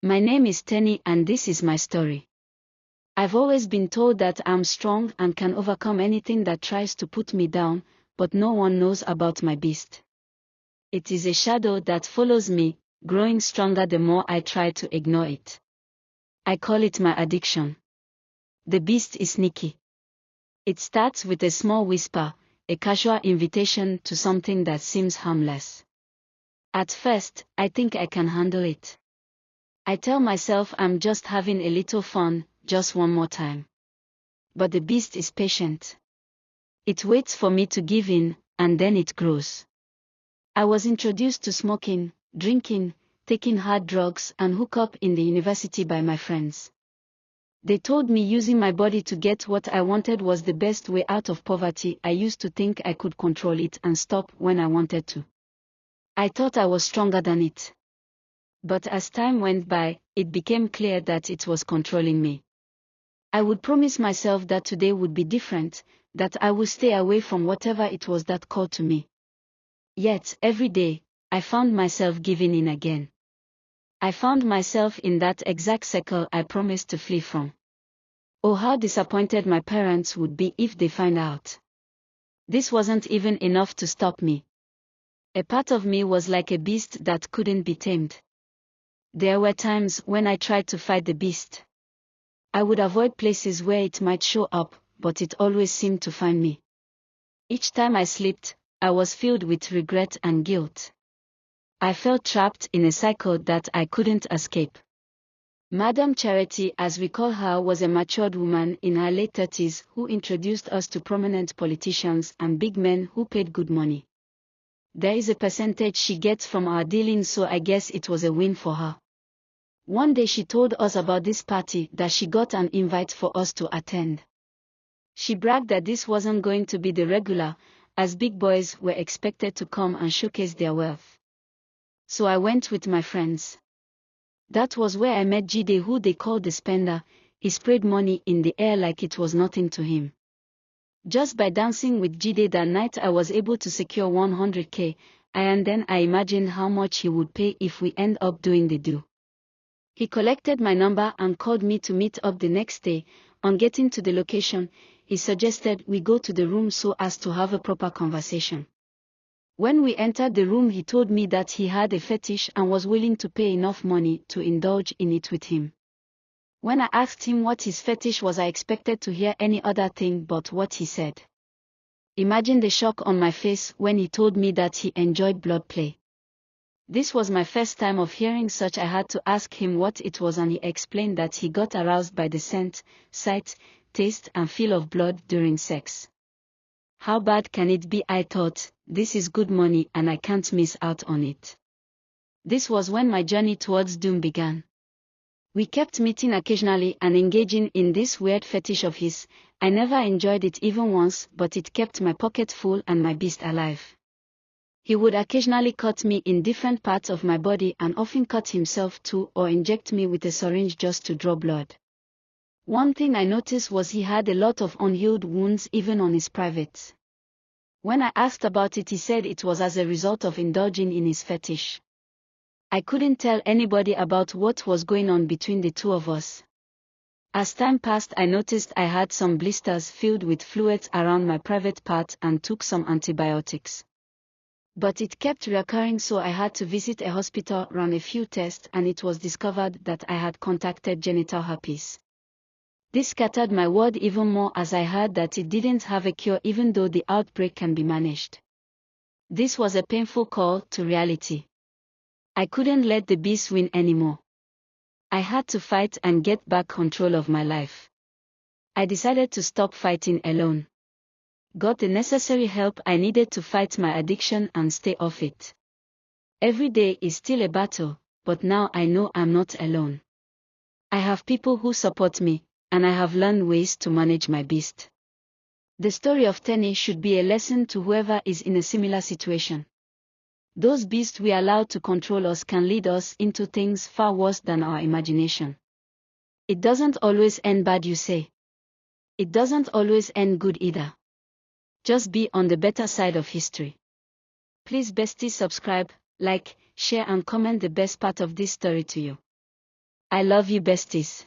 My name is Teni and this is my story. I've always been told that I'm strong and can overcome anything that tries to put me down, but no one knows about my beast. It is a shadow that follows me, growing stronger the more I try to ignore it. I call it my addiction. The beast is sneaky. It starts with a small whisper, a casual invitation to something that seems harmless. At first, I think I can handle it. I tell myself I'm just having a little fun, just one more time. But the beast is patient. It waits for me to give in, and then it grows. I was introduced to smoking, drinking, taking hard drugs, and hook up in the university by my friends. They told me using my body to get what I wanted was the best way out of poverty. I used to think I could control it and stop when I wanted to. I thought I was stronger than it. But as time went by, it became clear that it was controlling me. I would promise myself that today would be different, that I would stay away from whatever it was that called to me. Yet, every day, I found myself giving in again. I found myself in that exact circle I promised to flee from. Oh, how disappointed my parents would be if they find out. This wasn't even enough to stop me. A part of me was like a beast that couldn't be tamed. There were times when I tried to fight the beast. I would avoid places where it might show up, but it always seemed to find me. Each time I slipped, I was filled with regret and guilt. I felt trapped in a cycle that I couldn't escape. Madame Charity, as we call her, was a matured woman in her late 30s who introduced us to prominent politicians and big men who paid good money. There is a percentage she gets from our dealings, so I guess it was a win for her. One day she told us about this party that she got an invite for us to attend. She bragged that this wasn't going to be the regular, as big boys were expected to come and showcase their wealth. So I went with my friends. That was where I met Jide, who they called the spender. He sprayed money in the air like it was nothing to him. Just by dancing with Jide that night I was able to secure 100k, and then I imagined how much he would pay if we end up doing the do. He collected my number and called me to meet up the next day. On getting to the location, he suggested we go to the room so as to have a proper conversation. When we entered the room, he told me that he had a fetish and was willing to pay enough money to indulge in it with him. When I asked him what his fetish was, I expected to hear any other thing but what he said. Imagine the shock on my face when he told me that he enjoyed blood play. This was my first time of hearing such. I had to ask him what it was, and he explained that he got aroused by the scent, sight, taste and feel of blood during sex. How bad can it be? I thought, this is good money and I can't miss out on it. This was when my journey towards doom began. We kept meeting occasionally and engaging in this weird fetish of his. I never enjoyed it even once, but it kept my pocket full and my beast alive. He would occasionally cut me in different parts of my body and often cut himself too, or inject me with a syringe just to draw blood. One thing I noticed was he had a lot of unhealed wounds even on his privates. When I asked about it, he said it was as a result of indulging in his fetish. I couldn't tell anybody about what was going on between the two of us. As time passed, I noticed I had some blisters filled with fluids around my private part and took some antibiotics. But it kept recurring, so I had to visit a hospital, run a few tests, and it was discovered that I had contracted genital herpes. This scattered my world even more as I heard that it didn't have a cure even though the outbreak can be managed. This was a painful call to reality. I couldn't let the beast win anymore. I had to fight and get back control of my life. I decided to stop fighting alone. Got the necessary help I needed to fight my addiction and stay off it. Every day is still a battle, but now I know I'm not alone. I have people who support me, and I have learned ways to manage my beast. The story of Teni should be a lesson to whoever is in a similar situation. Those beasts we allow to control us can lead us into things far worse than our imagination. It doesn't always end bad, you say. It doesn't always end good either. Just be on the better side of history. Please besties, subscribe, like, share and comment the best part of this story to you. I love you, besties.